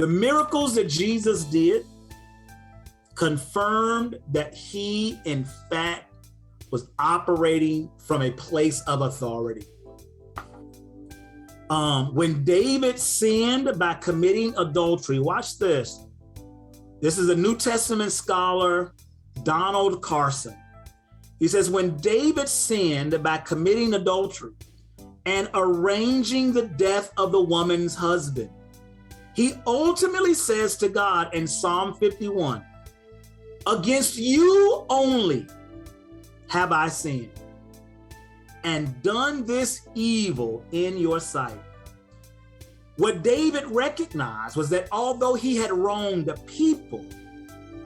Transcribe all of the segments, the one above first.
The miracles that Jesus did confirmed that he, in fact, was operating from a place of authority. When David sinned by committing adultery, watch this. This is a New Testament scholar, Donald Carson. He says, when David sinned by committing adultery and arranging the death of the woman's husband, he ultimately says to God in Psalm 51, against you only have I sinned and done this evil in your sight. What David recognized was that although he had wronged the people,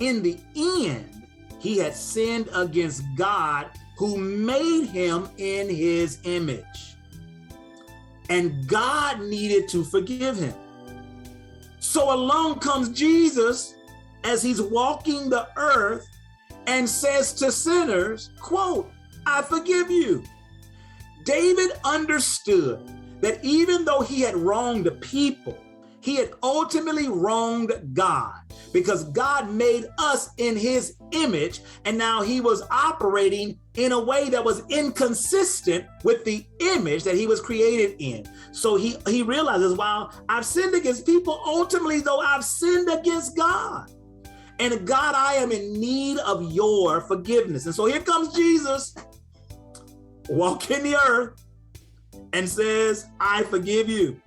in the end, he had sinned against God who made him in his image. And God needed to forgive him. So along comes Jesus as he's walking the earth and says to sinners, quote, I forgive you. David understood that even though he had wronged the people, he had ultimately wronged God, because God made us in his image, and now he was operating in a way that was inconsistent with the image that he was created in. So he realizes, while I've sinned against people, ultimately though I've sinned against God. And God, I am in need of your forgiveness. And so here comes Jesus, walking the earth, and says, I forgive you.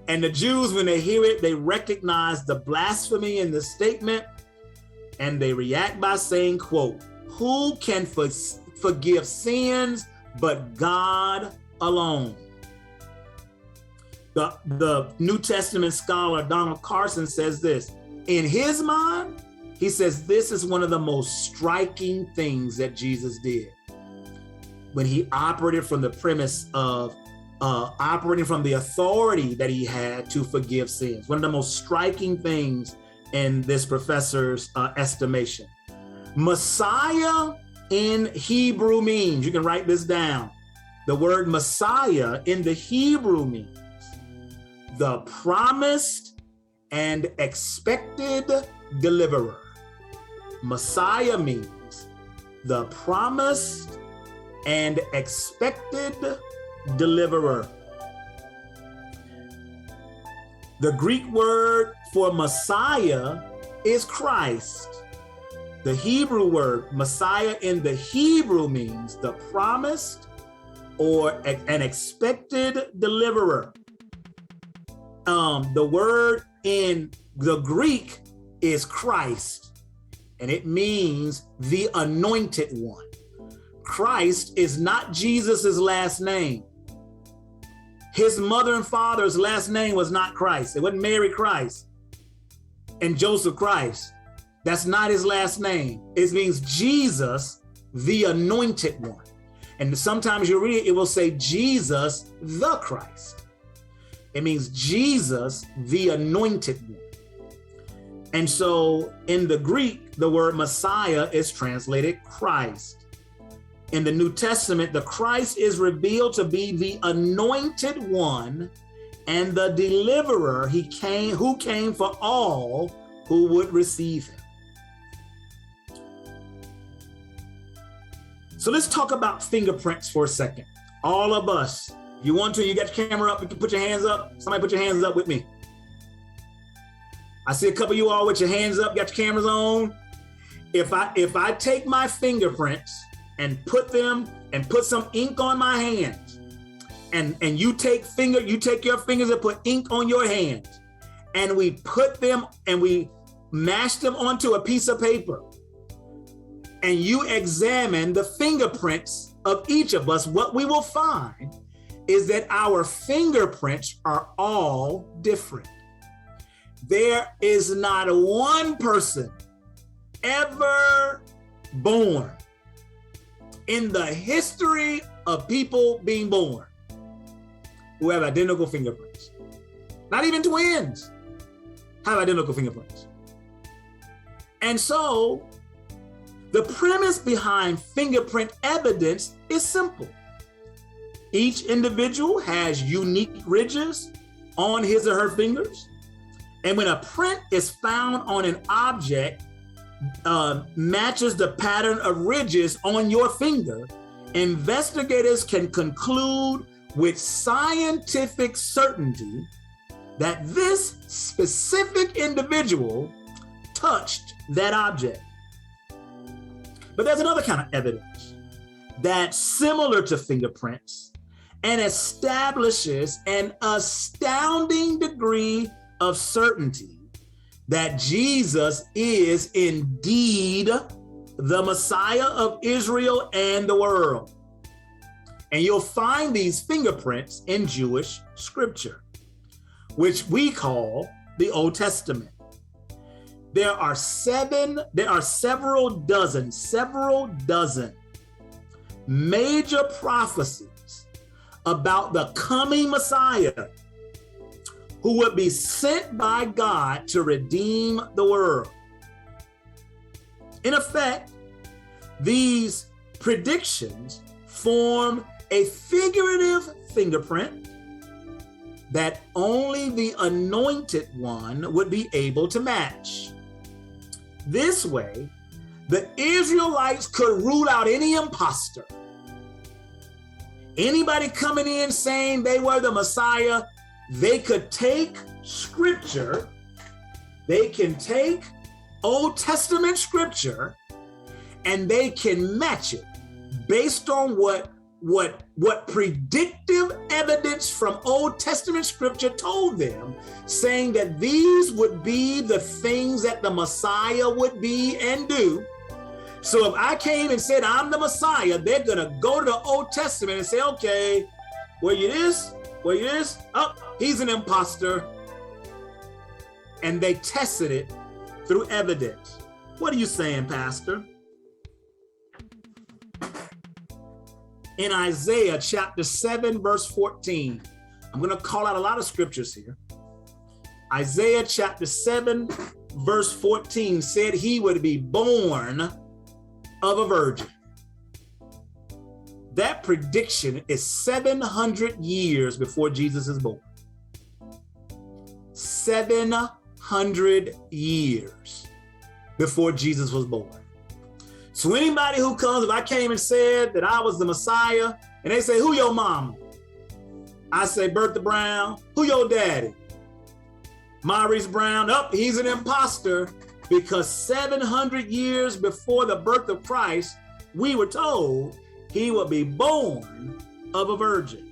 And the Jews, when they hear it, they recognize the blasphemy in the statement, and they react by saying, quote, who can forgive sins but God alone? The New Testament scholar Donald Carson says this. In his mind, he says this is one of the most striking things that Jesus did when he operated from the premise of operating from the authority that he had to forgive sins. One of the most striking things in this professor's estimation. Messiah in Hebrew means, you can write this down, the word Messiah in the Hebrew means the promised and expected deliverer. Messiah means the promised and expected deliverer. The Greek word for Messiah is Christ. The Hebrew word Messiah in the Hebrew means the promised or an expected deliverer. The word in the Greek is Christ, and it means the anointed one. Christ is not Jesus's last name. His mother and father's last name was not Christ. It wasn't Mary Christ and Joseph Christ. That's not his last name. It means Jesus, the anointed one. And sometimes you read it, it will say Jesus, the Christ. It means Jesus, the anointed one. And so in the Greek, the word Messiah is translated Christ. In the New Testament, the Christ is revealed to be the anointed one and the deliverer who came for all who would receive him. So let's talk about fingerprints for a second. All of us, if you want to, you got your camera up, you can put your hands up. Somebody put your hands up with me. I see a couple of you all with your hands up, got your cameras on. If I take my fingerprints and put some ink on my hands, and you take your fingers and put ink on your hands, and we put them and we mash them onto a piece of paper, and you examine the fingerprints of each of us, what we will find is that our fingerprints are all different. There is not one person ever born in the history of people being born who have identical fingerprints. Not even twins have identical fingerprints. And so the premise behind fingerprint evidence is simple. Each individual has unique ridges on his or her fingers, And when a print is found on an object, matches the pattern of ridges on your finger, investigators can conclude with scientific certainty that this specific individual touched that object. But there's another kind of evidence that's similar to fingerprints and establishes an astounding degree of certainty that Jesus is indeed the Messiah of Israel and the world. And you'll find these fingerprints in Jewish scripture, which we call the Old Testament. There are several dozen major prophecies about the coming Messiah who would be sent by God to redeem the world. In effect, these predictions form a figurative fingerprint that only the anointed one would be able to match. This way, the Israelites could rule out any imposter. Anybody coming in saying they were the Messiah, they could take scripture, they can take Old Testament scripture, and they can match it based on what predictive evidence from Old Testament scripture told them, saying that these would be the things that the Messiah would be and do. So if I came and said I'm the Messiah, they're gonna go to the Old Testament and say, okay, were you this? Were you this? Oh, he's an imposter. And they tested it through evidence. What are you saying, Pastor? In Isaiah chapter 7, verse 14, I'm going to call out a lot of scriptures here. Isaiah chapter 7, verse 14 said he would be born of a virgin. That prediction is 700 years before Jesus is born. 700 years before Jesus was born. So anybody who comes, if I came and said that I was the Messiah, and they say, who your mama? I say, Bertha Brown. Who your daddy? Maurice Brown. Oh, he's an imposter, because 700 years before the birth of Christ, we were told he would be born of a virgin.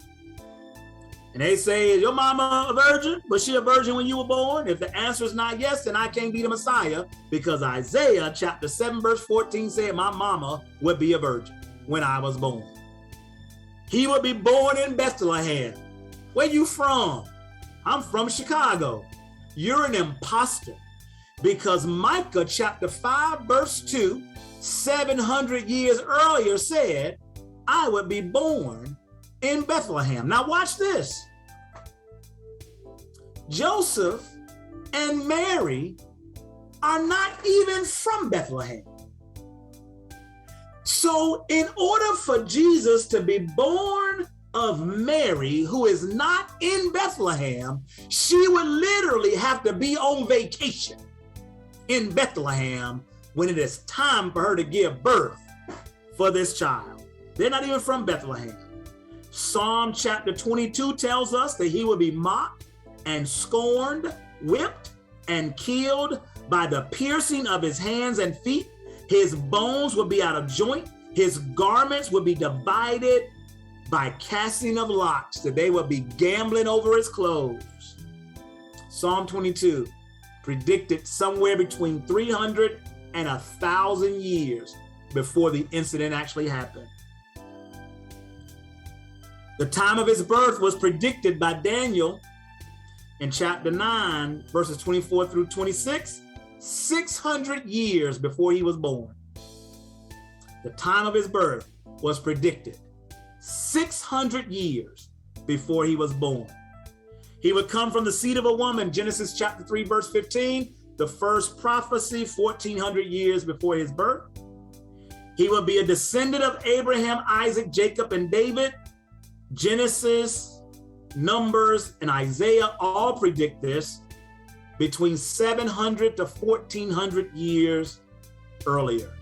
And they say, is your mama a virgin? Was she a virgin when you were born? If the answer is not yes, then I can't be the Messiah, because Isaiah chapter 7, verse 14 said my mama would be a virgin when I was born. He would be born in Bethlehem. Where you from? I'm from Chicago. You're an imposter, because Micah chapter 5, verse 2, 700 years earlier said, I would be born in Bethlehem. Now watch this. Joseph and Mary are not even from Bethlehem. So in order for Jesus to be born of Mary, who is not in Bethlehem, she would literally have to be on vacation in Bethlehem when it is time for her to give birth for this child. They're not even from Bethlehem. Psalm chapter 22 tells us that he will be mocked and scorned, whipped and killed by the piercing of his hands and feet. His bones will be out of joint. His garments will be divided by casting of lots, that they will be gambling over his clothes. Psalm 22 predicted somewhere between 300 and 1,000 years before the incident actually happened. The time of his birth was predicted by Daniel in chapter 9, verses 24 through 26, 600 years before he was born. The time of his birth was predicted 600 years before he was born. He would come from the seed of a woman, Genesis chapter 3, verse 15, the first prophecy 1,400 years before his birth. He would be a descendant of Abraham, Isaac, Jacob, and David. Genesis, Numbers, and Isaiah all predict this. between 700 to 1400 years earlier.